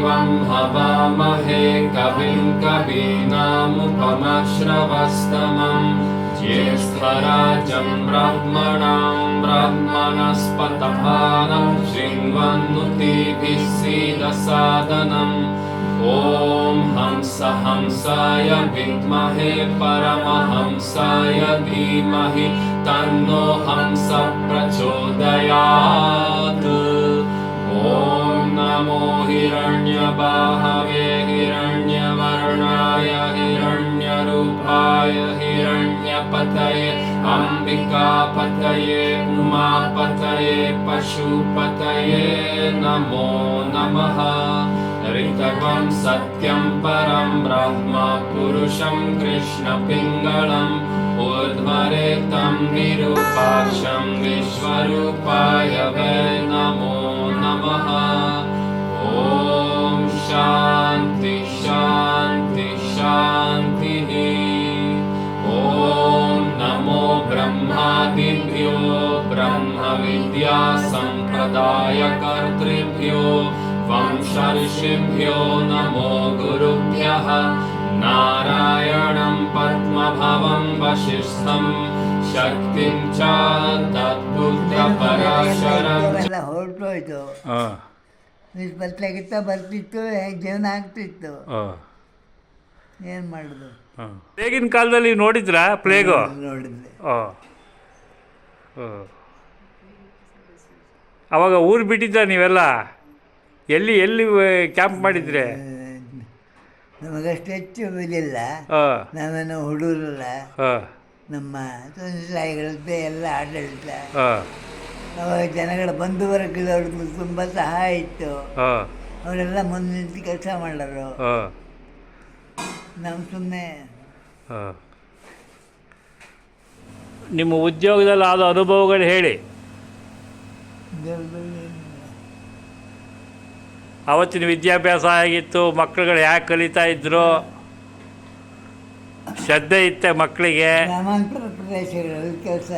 देवं हवामहे कविं कवीनामुपमश्रवस्तमं ज्येष्ठराजं ब्रह्मणां ब्रह्मणस्पतः शृण्वन्नुतिभिः सीदसादनम् ॐ हंस हंसाय विद्महे परमहंसाय धीमहि तन्नो हंस प्रचोदयात्। ॐ नमो हिरण्यबाहवे हिरण्यवर्णाय हिरण्यरूपाय हिरण्यपतये अम्बिकापतये उमापतये पशुपतये नमो नमः। ऋतवं सत्यं परं ब्रह्म पुरुषं कृष्णपिङ्गलम् ऊर्ध्वरेतं विरूपाक्षं विश्वरूपाय वै नमो नमः। ॐ शान्ति शान्ति शान्तिः। ॐ नमो ब्रह्मादिभ्यो ब्रह्मविद्यासम्प्रदायकर्तृभ्यो वंशऋषिभ्यो नमो गुरुभ्यः। नारायणं पद्मभवं वसिष्ठं शक्तिं च तत्पुत्रपराशरं ಹೊರಟೋಯ್ತು. ಬತ್ತಲಾಗಿತ್ತ ಬರ್ತಿತ್ತು, ಜೀವನ ಆಗ್ತಿತ್ತು. ಏನು ಮಾಡೋದು? ಪ್ಲೇಗಿನ ಕಾಲದಲ್ಲಿ ನೋಡಿದ್ರಾ? ಪ್ಲೇಗು ನೋಡಿದ್ದೆ. ಅವಾಗ ಊರು ಬಿಟ್ಟಿದ್ದ ನೀವೆಲ್ಲ? ಎಲ್ಲಿ ಎಲ್ಲಿ ಕ್ಯಾಂಪ್ ಮಾಡಿದ್ರೆ? ನಮಗಷ್ಟು ಹೆಚ್ಚು ಇದಿಲ್ಲ, ನಾವೇನು ಹುಡುಗರಲ್ಲ. ನಮ್ಮ ತಂದೆ ತಾಯಿಗಳದ್ದೇ ಎಲ್ಲ ಆಡಳಿತ. ಅವಾಗ ಜನಗಳ ಬಂಧು ವರ್ಗದವ್ರದ್ದು ತುಂಬ ಸಹಾಯ ಇತ್ತು. ಅವರೆಲ್ಲ ಮುಂದೆ ನಿಂತು ಕೆಲಸ ಮಾಡೋರು. ನಾವು ಸುಮ್ಮನೆ. ನಿಮ್ಮ ಉದ್ಯೋಗದಲ್ಲಿ ಆದ ಅನುಭವಗಳು ಹೇಳಿ. ಅವತ್ತಿನ ವಿದ್ಯಾಭ್ಯಾಸ ಆಗಿತ್ತು, ಮಕ್ಕಳುಗಳು ಯಾಕೆ ಕಲಿತಾ ಇದ್ರು, ಶ್ರದ್ಧೆ ಇತ್ತೆ ಮಕ್ಕಳಿಗೆ? ಗ್ರಾಮಾಂತರ ಪ್ರದೇಶಗಳಲ್ಲಿ ಕೆಲಸ,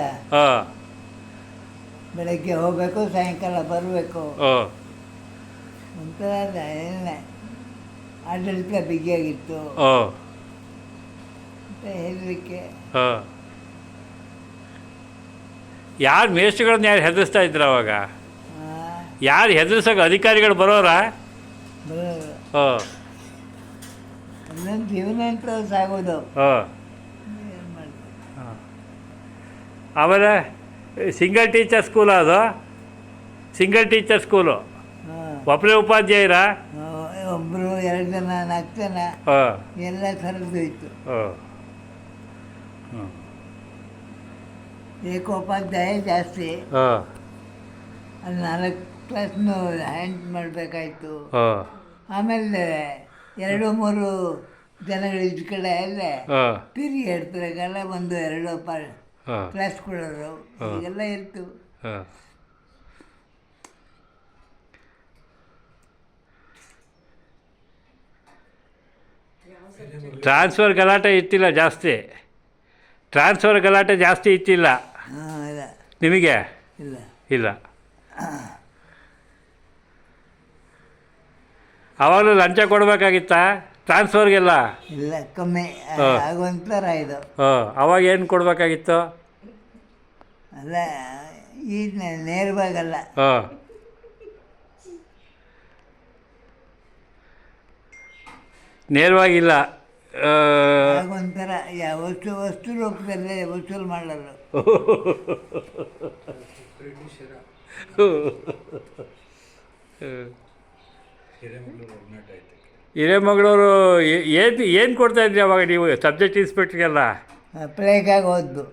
ಬೆಳಗ್ಗೆ ಹೋಗಬೇಕು, ಸಾಯಂಕಾಲ ಬರಬೇಕು. ಒಂಥರ ಎಲ್ಲ ಆಡಳಿತ ಬಿಗಿಯಾಗಿತ್ತು. ಹೆದರಿಕೆ. ಯಾರು ಮೇಷ್ಟ್ರುಗಳನ್ನ ಯಾರು ಹೆದರಿಸ್ತಾ ಇದ್ರು ಅವಾಗ? ಯಾರು ಹೆದರ್ಸೋಕೆ ಅಧಿಕಾರಿಗಳು ಬರೋರಾ? ನನ್ನ ಜೀವನ ಅಂತ ಸಾಗೋದು. ಆಮೇಲೆ ಸಿಂಗಲ್ ಟೀಚರ್ ಸ್ಕೂಲ್, ಅದು ಸಿಂಗಲ್ ಟೀಚರ್ ಸ್ಕೂಲು. ಒಬ್ಬರೇ ಉಪಾಧ್ಯಾಯರ? ಒಬ್ಬರು, 2 ಜನ, 4 ಜನ, ಎಲ್ಲ ಥರದ್ದು ಇತ್ತು. ಏಕೋಪಾಧ್ಯಾಯ ಜಾಸ್ತಿ. ಅಲ್ಲಿ 4 ಕ್ಲಾಸ್ನು ಹ್ಯಾಂಡ್ ಮಾಡಬೇಕಾಯ್ತು. ಆಮೇಲೆ 2-3 ಜನಗಳು ಇದ್ದ ಕಡೆ ಅಲ್ಲೇ ಪೀರಿಯಡ್ ಪ್ರಕಾರ 1-2 ಕ್ಲಾಸ್ ಕೊಡೋರು, ಹೀಗೆಲ್ಲ ಇತ್ತು. ಟ್ರಾನ್ಸ್ಫರ್ ಗಲಾಟೆ ಇತ್ತಿಲ್ಲ ಜಾಸ್ತಿ? ಟ್ರಾನ್ಸ್ಫರ್ ಗಲಾಟೆ ಜಾಸ್ತಿ ಇತ್ತಿಲ್ಲ ನಿಮಗೆ? ಇಲ್ಲ ಇಲ್ಲ. ಅವಾಗಲೂ ಲಂಚ ಕೊಡಬೇಕಾಗಿತ್ತಾ ಟ್ರಾನ್ಸ್ಫರ್ಗೆಲ್ಲ? ಇಲ್ಲ, ಕಮ್ಮಿ ಆಗುವಂಥರ ಇದು. ಅವಾಗ ಏನು ಕೊಡಬೇಕಾಗಿತ್ತು? ಅಲ್ಲ, ಈಗ ನೇರವಾಗಲ್ಲ. ನೇರವಾಗಿಲ್ಲ. ಒಂಥರ ವಸ್ತು ರೂಪದಲ್ಲೇ ವಸೂಲು ಮಾಡೋರು. ಹಿರೇಮಗಳೂರು ಏನು ಕೊಡ್ತಾಯಿದ್ರಿ ಅವಾಗ ನೀವು ಸಬ್ಜೆಕ್ಟ್ ಇನ್ಸ್ಪೆಕ್ಟ್ರಿಗೆಲ್ಲ? ಪ್ಲೇಗಾಗಿ ಹೋದ್ದು.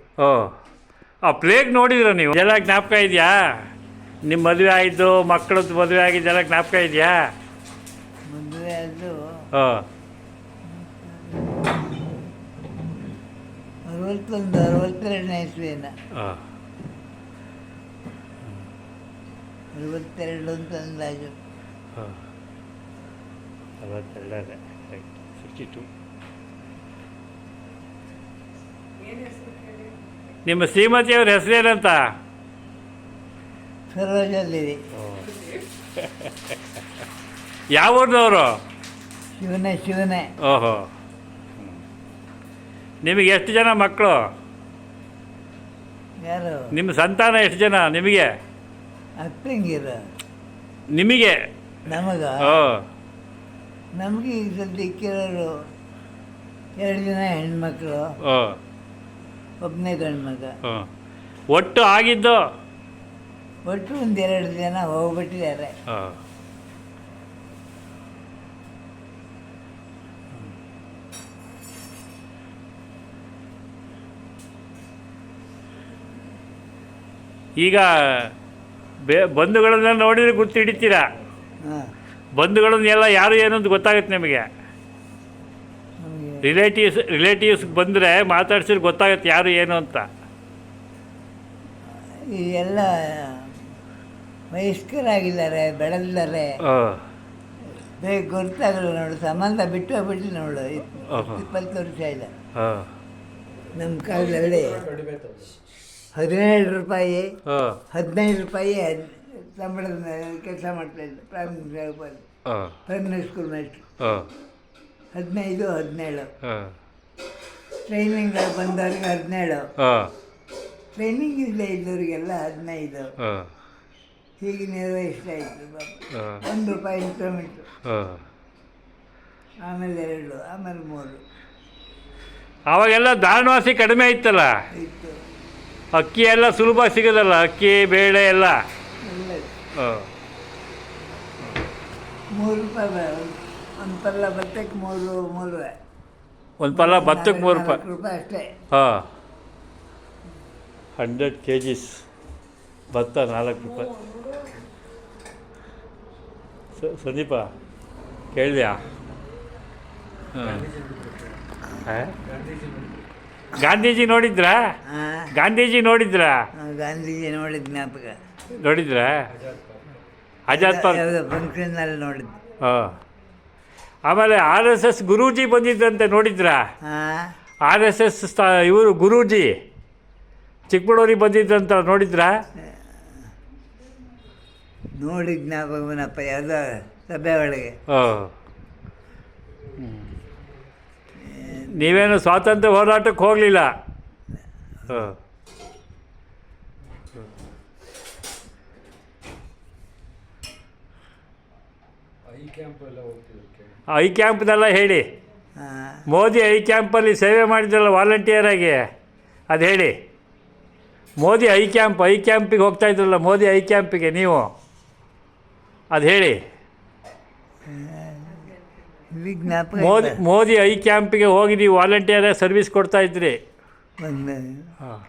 ಆ ಪ್ಲೇಗ್ ನೋಡಿದ್ರ ನೀವು? ಎಲ್ಲ ಜ್ಞಾಪಕ ಇದೆಯಾ? ನಿಮ್ಮ ಮದುವೆ ಆಯಿತು, ಮಕ್ಕಳದ್ದು ಮದುವೆ ಆಗಿದ್ದೆಲ್ಲ ಜ್ಞಾಪಕ ಇದೆಯಾ? ಮದುವೆ ಅದು 62 ಇಸ್ವಿನ. 62 ಅಂತ ಅಂದಾಜು. 62 62. ನಿಮ್ಮ ಶ್ರೀಮತಿಯವ್ರ ಹೆಸರೇನಂತ? ಸರೋಜಲ್ಲಿ. ಯಾವ ಊರಿನವರು? ಶಿವನೇ ಓಹೋ. ನಿಮಗೆ ಎಷ್ಟು ಜನ ಮಕ್ಕಳು? ಯಾರು? ನಿಮ್ಮ ಸಂತಾನ ಎಷ್ಟು ಜನ ನಿಮಗೆ? ಅಕ್ಕಂಗಿರ ನಿಮಗೆ? ನಮಗ ಓ. ನಮಗೆ ಈಗ ಸದ್ಯಕ್ಕಿರೋರು 2 ಜನ ಹೆಣ್ಮಕ್ಳು, ಓ. ಒಬ್ಬನೇ ಗಂಡು ಮಗ. ಓ. ಒಟ್ಟು ಆಗಿದ್ದು? ಒಟ್ಟು 1-2 ಜನ ಹೋಗ್ಬಿಟ್ಟಿದ್ದಾರೆ. ಓ. ಈಗ ಬಂಧುಗಳನ್ನ ನೋಡಿದ್ರೆ ಗುರ್ತು ಹಿಡಿತೀರಾ? ಹಾಂ, ಬಂಧುಗಳನ್ನೆಲ್ಲ ಯಾರು ಏನು ಅಂತ ಗೊತ್ತಾಗುತ್ತೆ ನಿಮಗೆ? ನಮಗೆ ರಿಲೇಟಿವ್ಸ್ ಬಂದರೆ ಮಾತಾಡ್ಸಿದ್ರೆ ಗೊತ್ತಾಗುತ್ತೆ ಯಾರು ಏನು ಅಂತ. ಈ ಎಲ್ಲ ವಯಸ್ಕರಾಗಿದ್ದಾರೆ, ಬೆಳೆದಿದ್ದಾರೆ, ಬೇಗ ಗೊತ್ತಾಗಲ್ಲ ನೋಡು. ಸಂಬಂಧ ಬಿಟ್ಟು ಹೋಗ್ಬಿಟ್ಟು ನೋಡು. 20 ವರ್ಷ ಇಲ್ಲ. ನಮ್ಮ ಕಾಲದಲ್ಲಿ 17 ರೂಪಾಯಿ 15 ರೂಪಾಯಿ ಸಂಬಳದ ಕೆಲಸ ಮಾಡ್ತಾಯಿದ್ದೆ. Primary school ಮೇಸ್ಟ್ರು. 15-17. ಟ್ರೈನಿಂಗ್ ಬಂದವ್ರಿಗೆ 17. ಟ್ರೈನಿಂಗ್ ಇಲ್ಲದೆ ಇದ್ದವರಿಗೆಲ್ಲ 15. ಹೀಗೆ ನಿರ್ವಹಿಸ್ತಾ ಇತ್ತು. 1 ರೂಪಾಯಿ ಇನ್ಕ್ರಿಮೆಂಟು, ಆಮೇಲೆ 2, ಆಮೇಲೆ 3 ಆವಾಗೆಲ್ಲ ದಾರಣವಾಸಿ ಕಡಿಮೆ ಇತ್ತಲ್ಲ, ಇತ್ತು. ಅಕ್ಕಿ ಎಲ್ಲ ಸುಲಭ ಸಿಗೋದಲ್ಲ, ಅಕ್ಕಿ ಬೇಳೆ ಎಲ್ಲ. ಎಲ್ಲ ಹಾಂ. 3 ರೂಪಾಯಿ ಒಂದು ಪಲ್ಲ ಭತ್ತಕ್ಕೆ 3 ಒಂದು ಪಲ್ಲ ಭತ್ತಕ್ಕೆ 3 ರೂಪಾಯಿ. 4 ರೂಪಾಯಿ ಅಷ್ಟೇ. ಹಾಂ. 100 kgs ಭತ್ತ 4 ರೂಪಾಯಿ. ಸಂದೀಪ ಕೇಳಿದ್ಯಾ? ಹಾಂ. ಗಾಂಧೀಜಿ ನೋಡಿದ್ರಾ? ಗಾಂಧೀಜಿ ನೋಡಿದ್ರಾ? ಗಾಂಧೀಜಿ ನೋಡಿದ ಜ್ಞಾಪಕ. ನೋಡಿದ್ರಾ? ಆಜಾದ್ ಪಾರ್ಕ್ ಫಂಕ್ಷನ್ನಲ್ಲಿ ನೋಡಿದ್ದು. ಹಾಂ. ಆಮೇಲೆ RSS ಗುರೂಜಿ ಬಂದಿದ್ದಂತೆ ನೋಡಿದ್ರಾ? ಹಾಂ, RSS ಇವರು ಗುರೂಜಿ ಚಿಕ್ಕಬಳ್ಳೂರಿಗೆ ಬಂದಿದ್ದಂತ ನೋಡಿದ್ರಾ? ನೋಡಿ ಜ್ಞಾಪಕನಪ್ಪ, ಯಾವುದೋ ಸಭೆ ಒಳಗೆ. ಹಾಂ. ನೀವೇನು ಸ್ವಾತಂತ್ರ್ಯ ಹೋರಾಟಕ್ಕೆ ಹೋಗಲಿಲ್ಲ? ಹಾಂ. ಐ ಕ್ಯಾಂಪ್ನೆಲ್ಲ ಹೇಳಿ. ಹಾಂ, ಮೋದಿ ಐ ಕ್ಯಾಂಪಲ್ಲಿ ಸೇವೆ ಮಾಡಿದ್ರಲ್ಲ ವಾಲಂಟಿಯರಾಗಿ, ಅದು ಹೇಳಿ. ಮೋದಿ ಐ ಕ್ಯಾಂಪಿಗೆ ಹೋಗ್ತಾ ಇದ್ರಲ್ಲ, ಮೋದಿ ಐ ಕ್ಯಾಂಪಿಗೆ ನೀವು, ಅದು ಹೇಳಿ. ಇಲ್ಲಿ ಜ್ಞಾಪಕ ಮೋದಿ ಐ ಕ್ಯಾಂಪಿಗೆ ಹೋಗಿ ನೀವು ವಾಲಂಟಿಯರಾಗಿ ಸರ್ವಿಸ್ ಕೊಡ್ತಾ ಇದ್ರಿ. ಒಂದು ಹಾಂ.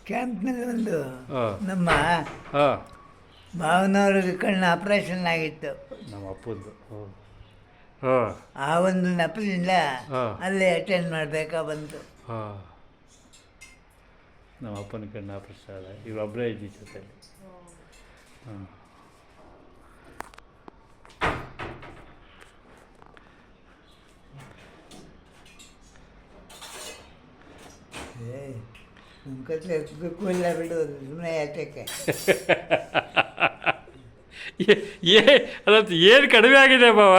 ಕ್ಯಾಂಪ್ನಲ್ಲಿ ಒಂದು ಹಾಂ. ನಮ್ಮ ಹಾಂ. ಭಾವನವ್ರಿಗೆ ಕಣ್ಣು ಆಪ್ರೇಷನ್ ಆಗಿತ್ತು. ನಮ್ಮ ಅಪ್ಪಂದು. ಹಾಂ. ಆ ಒಂದು ನೆಪದಿಂದ ಹಾಂ. ಅಲ್ಲೇ ಅಟೆಂಡ್ ಮಾಡಬೇಕಾ ಬಂತು. ಹಾಂ. ನಮ್ಮ ಅಪ್ಪನ ಕಣ್ಣು ಆಪರೇಷನ್ ಇವರೊಬ್ಬರೇ ಇದ್ದೀವಿ ಜೊತೆಲಿ. ಹಾಂ. ನಮ್ಮ ಕತ್ಲೆ ಎತ್ತಬೇಕು ಇಲ್ಲ ಬಿಡೋದು, ಸುಮ್ಮನೆ ಯಾತಕ್ಕೆ. ಅದಂತ ಏನು ಕಡಿಮೆ ಆಗಿದೆ ಬಾವ?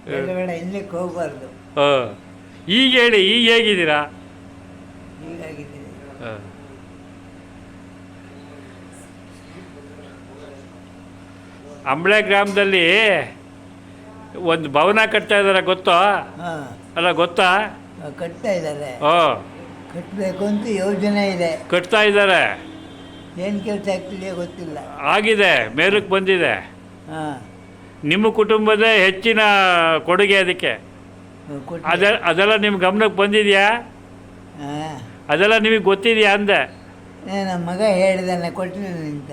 ಬೇಡ ಇಲ್ಲಕ್ಕೆ ಹೋಗಬಾರ್ದು. ಹಾಂ. ಈಗ ಹೇಳಿ, ಈಗ ಹೇಗಿದ್ದೀರಾ? ಹೀಗಾಗಿದ್ದೀನಿ. ಹಾಂ. ಅಂಬಳೆ ಗ್ರಾಮದಲ್ಲಿ ಒಂದು ಭವನ ಕಟ್ತಾ ಇದ್ದಾರೆ, ಗೊತ್ತಾ? ಹಾಂ, ಅಲ್ಲ, ಗೊತ್ತಾ? ಕಟ್ತಾ ಇದ್ದಾರೆ. ಹಾಂ. ಕಟ್ಟಬೇಕು ಅಂತ ಯೋಜನೆ ಇದೆ. ಕಟ್ತಾ ಇದ್ದಾರೆ. ಏನು ಕೆಲಸ ಆಗ್ತಿದೆಯೋ ಗೊತ್ತಿಲ್ಲ. ಆಗಿದೆ, ಮೇಲಕ್ಕೆ ಬಂದಿದೆ. ಹಾಂ, ನಿಮ್ಮ ಕುಟುಂಬದ ಹೆಚ್ಚಿನ ಕೊಡುಗೆ ಅದಕ್ಕೆ. ಅದೆಲ್ಲ ನಿಮ್ಮ ಗಮನಕ್ಕೆ ಬಂದಿದೆಯಾ? ಹಾಂ, ಅದೆಲ್ಲ ನಿಮಗೆ ಗೊತ್ತಿದೆಯಾ ಅಂದೆ? ನಮ್ಮ ಮಗ ಹೇಳಿದಾನೆ ಕೊಟ್ಟಿದ್ದೀನಿ ಅಂತ.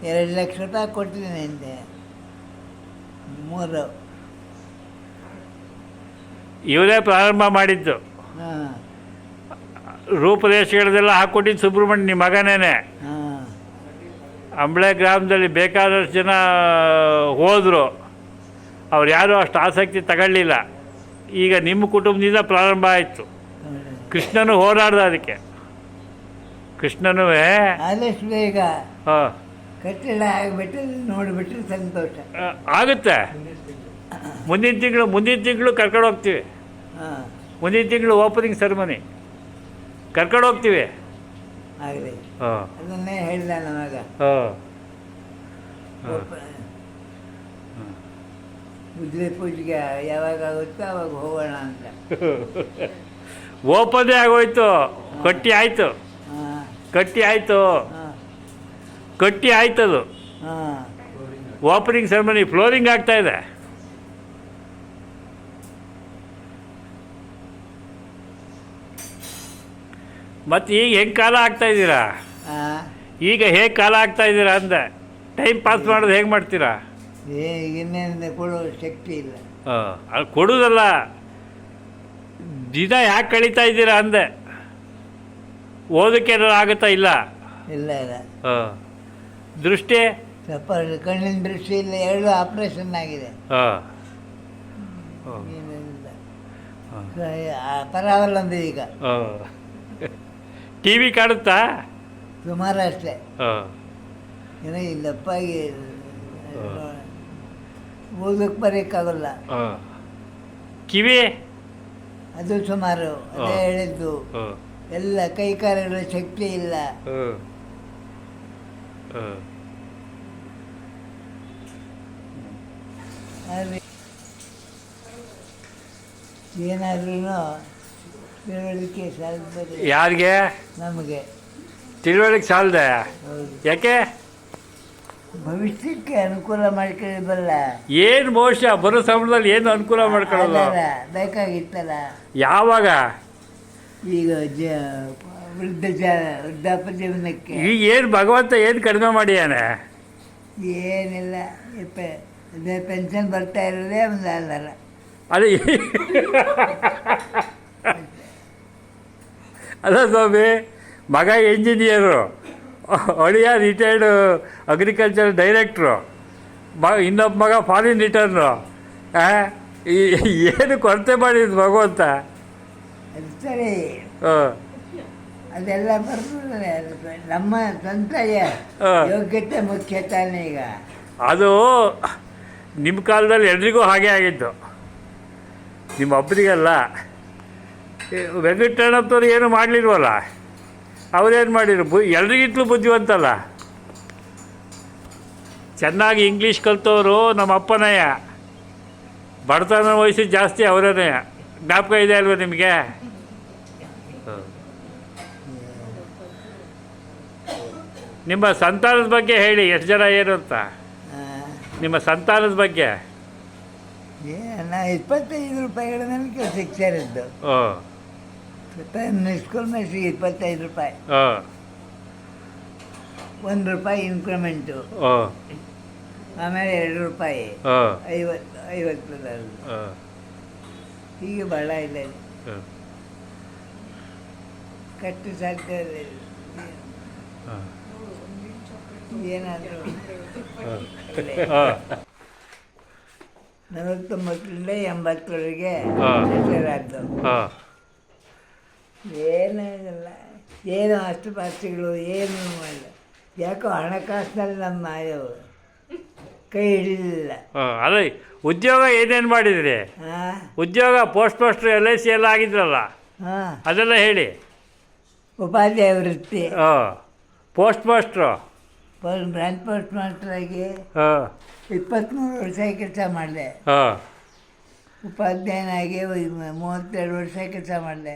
2 ಲಕ್ಷ ರೂಪಾಯಿ ಕೊಟ್ಟಿದ್ದೀನಿ ಅಂತೆ. 3. ಇವರೇ ಪ್ರಾರಂಭ ಮಾಡಿದ್ದು. ಹಾಂ, ರೂಪದೇಶಗಳದೆಲ್ಲ ಹಾಕ್ಕೊಟ್ಟಿದ್ದು ಸುಬ್ರಹ್ಮಣ್ಯ ನಿಮ್ಮ ಮಗನೇನೆ. ಹಾಂ, ಅಂಬಳೆ ಗ್ರಾಮದಲ್ಲಿ ಬೇಕಾದಷ್ಟು ಜನ ಹೋದರು, ಅವ್ರು ಯಾರೂ ಅಷ್ಟು ಆಸಕ್ತಿ ತಗೊಳ್ಳಿಲ್ಲ. ಈಗ ನಿಮ್ಮ ಕುಟುಂಬದಿಂದ ಪ್ರಾರಂಭ ಆಯಿತು. ಕೃಷ್ಣನು ಹೋರಾಡ್ದ ಅದಕ್ಕೆ. ಕೃಷ್ಣನೂ ಆದಷ್ಟು ಬೇಗ ಹಾಂ ಕಟ್ಟಡ ಆಗಿಬಿಟ್ಟು ನೋಡಿಬಿಟ್ರೆ ಸಂತೋಷ. ಆಗುತ್ತೆ. ಮುಂದಿನ ತಿಂಗಳು ಕರ್ಕೊಂಡು ಹೋಗ್ತೀವಿ. ಹಾಂ, ಮುಂದಿನ ತಿಂಗಳು ಓಪನಿಂಗ್ ಸೆರೆಮನಿ ಕರ್ಕೊಂಡು ಹೋಗ್ತೀವಿ. ಆಗಲಿ. ಹಾಂ ಅದನ್ನೇ ಹೇಳಿದ ನಮಗ. ಹಾಂ ಮುದ್ರೆ ಪೂಜೆಗೆ ಯಾವಾಗ ಆಗುತ್ತೋ ಅವಾಗ ಹೋಗೋಣ ಅಂತ. ಓಪನೇ ಆಗೋಯ್ತು. ಕಟ್ಟಿ ಆಯಿತು. ಹಾಂ ಕಟ್ಟಿ ಆಯಿತು. ಹಾಂ ಕಟ್ಟಿ ಆಯ್ತದು. ಹಾಂ ಓಪನಿಂಗ್ ಸೆರೆಮನಿ ಫ್ಲೋರಿಂಗ್ ಆಗ್ತಾ ಇದೆ. ಮತ್ತು ಈಗ ಹೆಂಗೆ ಕಾಲ ಆಗ್ತಾ ಇದ್ದೀರಾ? ಹಾಂ ಈಗ ಹೇಗೆ ಕಾಲ ಆಗ್ತಾ ಇದ್ದೀರಾ ಅಂದೆ. ಟೈಮ್ ಪಾಸ್ ಮಾಡೋದು ಹೇಗೆ ಮಾಡ್ತೀರಾ? ಇನ್ನೇನು ಕೊಡೋ ಶಕ್ತಿ ಇಲ್ಲ. ಅದು ಕೊಡೋದಲ್ಲ, ದಿನ ಯಾಕೆ ಕಳೀತಾ ಇದ್ದೀರಾ ಅಂದೆ. ಓದೋಕ್ಕೆ ಏನಾರು ಆಗುತ್ತಾ? ಇಲ್ಲ ಇಲ್ಲ ಇಲ್ಲ. ದೃಷ್ಟಿ ಸ್ವಲ್ಪ ಕಣ್ಣಿನ ದೃಷ್ಟಿ ಇಲ್ಲ, 2 ಆಪ್ರೇಷನ್ ಆಗಿದೆ. ಏನಿಲ್ಲ, ಪರವಾಗಿಲ್ಲ ಈಗ. ಟಿ ವಿ ಕಾಣುತ್ತಾ? ಸುಮಾರು ಅಷ್ಟೇ. ಏನೋ ಇಲ್ಲಪ್ಪಾಗಿ ಓದಕ್ಕೆ ಬರೋಕ್ಕಾಗಲ್ಲ. ಕಿವಿ ಅದು ಸುಮಾರು, ಅದೇ ಹೇಳಿದ್ದು. ಎಲ್ಲ ಕೈ ಕಾಲುಗಳ ಶಕ್ತಿ ಇಲ್ಲ. ಆದರೆ ಏನಾದ್ರೂ ತಿಳುವಳಿಕೆ ಸಾಲ್ತದೆ. ಯಾರಿಗೆ? ನಮಗೆ ತಿಳುವಳಿಕೆ ಸಾಲದೆ. ಹೌದು. ಯಾಕೆ? ಭವಿಷ್ಯಕ್ಕೆ ಅನುಕೂಲ ಮಾಡ್ಕೊಳ್ಳಬಲ್ಲ. ಏನು ಭವಿಷ್ಯ? ಬರೋ ಸಂಬಳದಲ್ಲಿ ಏನು ಅನುಕೂಲ ಮಾಡ್ಕೊಳ್ಳೋದು? ಬೇಕಾಗಿತ್ತಲ್ಲ. ಯಾವಾಗ? ಈಗ ವೃದ್ಧಾಪ್ಯ ಜೀವನಕ್ಕೆ. ಈಗ ಏನು ಭಗವಂತ ಏನು ಕಡಿಮೆ ಮಾಡಿಯಾನೆ? ಏನಿಲ್ಲ, ಅದೇ ಪೆನ್ಷನ್ ಬರ್ತಾ ಇರೋದೇ ಒಂದು ಅಲ್ಲರ. ಅದೇ ಅಲ್ಲ ಸ್ವಾಮಿ, ಮಗ ಇಂಜಿನಿಯರು, ಅಳಿಯ ರಿಟೈರ್ಡ್ ಅಗ್ರಿಕಲ್ಚರ್ ಡೈರೆಕ್ಟ್ರು, ಇನ್ನೊಬ್ಬ ಮಗ ಫಾರಿನ್ ರಿಟರ್ನು. ಏನು ಕೊರತೆ ಮಾಡಿದ್ದು ಭಗವಂತ? ಅದು ಸರಿ, ಅದೆಲ್ಲ ಬರ್ತದೆ. ನಮ್ಮ ಸ್ವಂತ ಯೋಗ್ಯತೆ ಮುಖ್ಯ ತಾನೇ. ಈಗ ಅದು ನಿಮ್ಮ ಕಾಲದಲ್ಲಿ ಎಲ್ರಿಗೂ ಹಾಗೆ ಆಗಿದ್ದು, ನಿಮ್ಮ ಒಬ್ಬರಿಗಲ್ಲ. ವೆಂಕಟರಮಣಪ್ಪನವ್ರು ಏನು ಮಾಡಲಿಲ್ವಲ್ಲ, ಅವ್ರೇನು ಮಾಡಿದ್ರು? ಎಲ್ರಿಗಿಂತಲೂ ಬುದ್ಧಿವಂತಲ್ಲ. ಚೆನ್ನಾಗಿ ಇಂಗ್ಲೀಷ್ ಕಲ್ತವರು ನಮ್ಮ ಅಪ್ಪನಯ್ಯ. ಬಡತನ ವಯಸ್ಸು ಜಾಸ್ತಿ ಅವರೇ. ಜ್ಞಾಪಕ ಇದೆ ಅಲ್ವ ನಿಮಗೆ? ನಿಮ್ಮ ಸಂತಾನದ ಬಗ್ಗೆ ಹೇಳಿ, ಎಷ್ಟು ಜನ ಏನು ಅಂತ. ನಿಮ್ಮ ಸಂತಾನದ ಬಗ್ಗೆ. ನಾ 25 ರೂಪಾಯಿಗಳ ನನಗೆ ಕೆಲಸಕ್ಕೆ ಸೇರಿದ್ದು. ಸ್ಕೂಲ್ ಮೆಸ್ಸಿಗೆ 25 ರೂಪಾಯಿ, 1 ರೂಪಾಯಿ ಇನ್ಕ್ರಿಮೆಂಟು, ಆಮೇಲೆ 2 ರೂಪಾಯಿ, 50 ಹೀಗೆ ಭಾಳ ಇಲ್ಲ. ಕಟ್ಟು ಸಾಕ್ತದೆ ಏನಾದರೂ. 49ರಿಂದ 80ರವರೆಗೆ ಹೆಸರಾದ್ದು. ಏನಿಲ್ಲ, ಏನು ಅಷ್ಟು ಪಾಸ್ತಿಗಳು ಏನೂ ಮಾಡಿಲ್ಲ. ಯಾಕೋ ಹಣಕಾಸಿನಲ್ಲಿ ನಮ್ಮ ಕೈ ಹಿಡಿಲಿಲ್ಲ. ಅದೇ ಉದ್ಯೋಗ ಏನೇನು ಮಾಡಿದ್ರಿ? ಉದ್ಯೋಗ ಪೋಸ್ಟ್ ಮಾಸ್ಟ್ರು, LIC ಎಲ್ಲ ಆಗಿದ್ರಲ್ಲ, ಅದೆಲ್ಲ ಹೇಳಿ. ಉಪಾಧ್ಯಾಯ ವೃತ್ತಿ, ಪೋಸ್ಟ್ ಮಾಸ್ಟ್ರು, ಬ್ರಾಂಚ್ ಪೋಸ್ಟ್ ಮಾಸ್ಟರಾಗಿ 23 ವರ್ಷ ಕೆಲಸ ಮಾಡಿದೆ. ಉಪಾಧ್ಯಾಯನಾಗಿ 32 ವರ್ಷ ಕೆಲಸ ಮಾಡಿದೆ.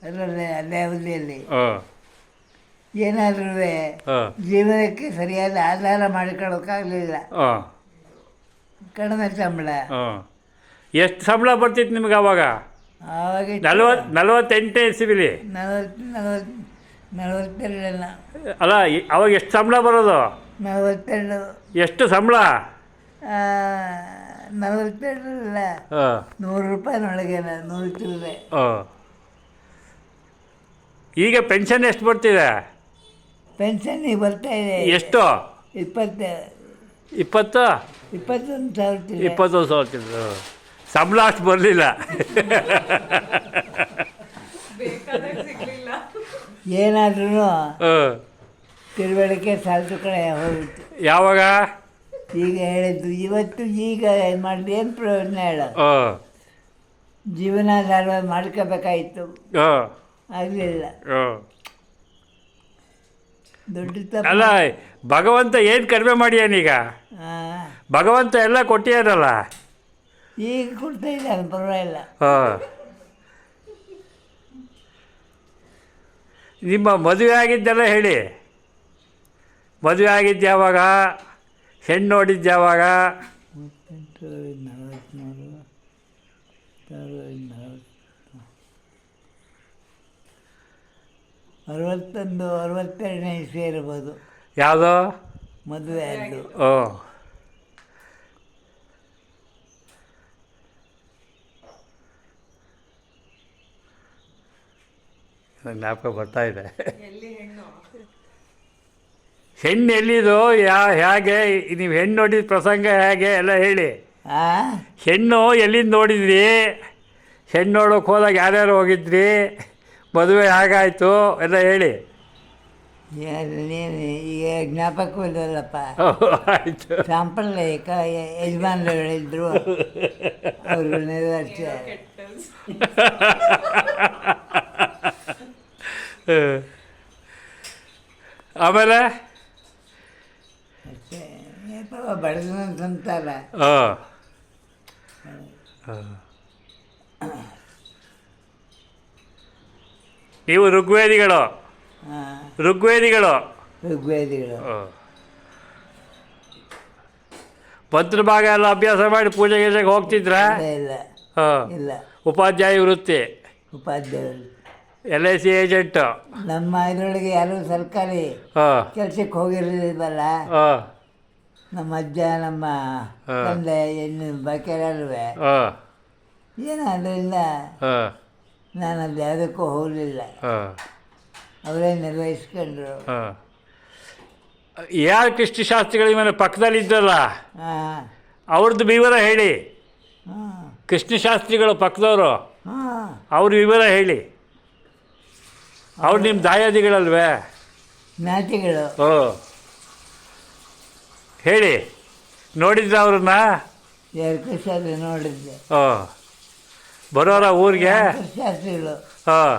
ಅದರಲ್ಲಿ ಅದೇ ಅವಧಿಯಲ್ಲಿ ಏನಾದ್ರೂ ಜೀವನಕ್ಕೆ ಸರಿಯಾದ ಆಧಾರ ಮಾಡಿಕೊಳ್ಳೋಕ್ಕಾಗಲಿಲ್ಲ. ಕಡಿಮೆ ಸಂಬಳ. ಎಷ್ಟು ಸಂಬಳ ಬರ್ತಿತ್ತು ನಿಮ್ಗೆ ಅವಾಗ? ಆವಾಗ 48 ಇಸ್ವಿಲಿ 42 ಅಲ್ಲ, ಅವಾಗ ಎಷ್ಟು ಸಂಬಳ ಬರೋದು? 42. ಎಷ್ಟು ಸಂಬಳ? 42 ಇಲ್ಲ, 100 ರೂಪಾಯಿನೊಳಗೆ, 100 ಚಿಲ್ಲರೆ. ಈಗ ಪೆನ್ಷನ್ ಎಷ್ಟು ಬರ್ತಿದೆ? ಪೆನ್ಷನ್ ಈಗ ಬರ್ತಾ ಇದೆ. ಎಷ್ಟು? 21,000 ಚಿಲ್ಲರೆ. 21,000 ಚಿಲ್ಲರೆ. ಸಂಬಳ ಅಷ್ಟು ಬರಲಿಲ್ಲ. ಏನಾದ್ರೂ ತಿಳುವಳಿಕೆ ಸಾಲದು ಕಡೆ ಹೋಗಿತ್ತು. ಯಾವಾಗ? ಈಗ ಹೇಳಿದ್ದು ಇವತ್ತು ಈಗ ಮಾಡಿದ್ರೆ ಏನು ಪ್ರಯೋಜನ ಹೇಳ. ಹಾಂ ಜೀವನಾಧಾರ ಮಾಡ್ಕೋಬೇಕಾಯಿತು, ಹಾಂ ಆಗಲಿಲ್ಲ. ಹಾಂ ದೊಡ್ಡ ಅಲ್ಲ, ತಪ್ಪು. ಭಗವಂತ ಏನು ಕಡಿಮೆ ಮಾಡ್ಯಾನೀಗ? ಭಗವಂತ ಎಲ್ಲ ಕೊಟ್ಟಿಯಾನಲ್ಲ. ಈಗ ಕೊಡ್ತಾ ಇದ್ದಾನೆ, ಪರವಾಗಿಲ್ಲ. ಹಾಂ. ನಿಮ್ಮ ಮದುವೆ ಆಗಿದ್ದೆಲ್ಲ ಹೇಳಿ. ಮದುವೆ ಆಗಿದ್ದು ಯಾವಾಗ? ಹೆಣ್ಣು ನೋಡಿದ್ದು ಯಾವಾಗ? 61, 62ನೇ ಇಸ್ವಿ ಇರ್ಬೋದು ಯಾವುದೋ ಮದುವೆ ಆದ್ದು. ಓ, ನಂಗೆ ಜ್ಞಾಪಕ ಬರ್ತಾ ಇದೆ. ಹೆಣ್ಣು ಎಲ್ಲಿದು? ಹೇಗೆ ನೀವು ಹೆಣ್ಣು ನೋಡಿದ ಪ್ರಸಂಗ ಹೇಗೆ ಎಲ್ಲ ಹೇಳಿ. ಹೆಣ್ಣು ಎಲ್ಲಿಂದ ನೋಡಿದ್ರಿ? ಹೆಣ್ಣು ನೋಡೋಕೆ ಹೋದಾಗ ಯಾರ್ಯಾರು ಹೋಗಿದ್ರಿ? ಮದುವೆ ಹೇಗಾಯಿತು ಎಲ್ಲ ಹೇಳಿ. ನೀನು ಈಗ ಜ್ಞಾಪಕ ಇಲ್ಲಲ್ಲಪ್ಪ. ಆಯಿತು. ಸಾಂಪ್ರದಾಯಿಕ ಯಜಮಾನರುಗಳಿದ್ರು, ಅವರು ನೆರವೇರಿಸ್ತಾರೆ. ಆಮೇಲೆ ಅಷ್ಟೇ. ಬಡದಂತಲ್ಲ. ಹಾಂ. ನೀವು ಋಗ್ವೇದಿಗಳು? ಋಗ್ವೇದಿಗಳು. ಋಗ್ವೇದಿಗಳು. ಮಂತ್ರ ಭಾಗ ಎಲ್ಲ ಅಭ್ಯಾಸ ಮಾಡಿ ಪೂಜೆ ಗೀಜೆಗೆ ಹೋಗ್ತಿದ್ರಾ? ಇಲ್ಲ ಹಾಂ. ಇಲ್ಲ. ಉಪಾಧ್ಯಾಯ ವೃತ್ತಿ, ಉಪಾಧ್ಯಾಯರು. LIC agent. ನಮ್ಮ ಇದರೊಳಗೆ ಯಾರು ಸರ್ಕಾರಿ ಹಾಂ ಕೆಲಸಕ್ಕೆ ಹೋಗಿರಲಿಲ್ವಲ್ಲ. ಹಾಂ ನಮ್ಮ ಅಜ್ಜ, ನಮ್ಮ ತಂದೆ, ಹೆಣ್ಣು ಬಾಕಿಯಲ್ಲೂ ಹಾಂ ಏನಾದ್ರಿಂದ ಹಾಂ ನಾನು ಅದು ಯಾವುದಕ್ಕೂ ಹೋಗಲಿಲ್ಲ. ಹಾಂ ಅವರೇ ನಿರ್ವಹಿಸ್ಕೊಂಡ್ರು. ಹಾಂ. ಯಾರು ಕೃಷ್ಣಶಾಸ್ತ್ರಿಗಳು ಇವನ ಪಕ್ಕದಲ್ಲಿ ಇದ್ದಲ್ಲ, ಹಾಂ ಅವ್ರದ್ದು ವಿವರ ಹೇಳಿ. ಹಾಂ ಕೃಷ್ಣಶಾಸ್ತ್ರಿಗಳು ಪಕ್ಕದವರು, ಹಾಂ ಅವ್ರ ವಿವರ ಹೇಳಿ. ಅವ್ರು ನಿಮ್ಮ ದಾಯಾದಿಗಳಲ್ವೇ? ಜ್ಞಾತಿಗಳು. ಓ, ಹೇಳಿ. ನೋಡಿದ್ರ ಅವ್ರನ್ನ? ಶಾಸ್ತ್ರಿ ನೋಡಿದ್ದೆ. ಓ, ಬರೋರ ಊರಿಗೆ? ಶಾಸ್ತ್ರಿಗಳು. ಹಾಂ.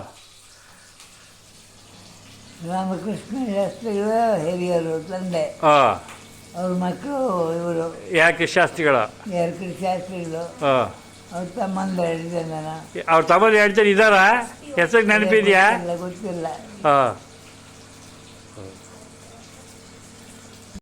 ರಾಮಕೃಷ್ಣ ಶಾಸ್ತ್ರಿಗಳು ಹಿರಿಯರು, ತಂದೆ. ಹಾಂ. ಅವ್ರ ಮಕ್ಕಳು ಇವರು ಯಾಕೆ ಶಾಸ್ತ್ರಿಗಳು? ಶಾಸ್ತ್ರಿಗಳು. ಹಾಂ. ಅವ್ರ ತಮ್ಮಂದು 2 ಜನ. ಅವ್ರ ತಮ್ಮಲ್ಲಿ 2 ಜನ ಇದ್ದಾರಾ? ಹೆಸರು ನೆನಪಿದೆಯಾ? ಗೊತ್ತಿಲ್ಲ. ಹಾಂ.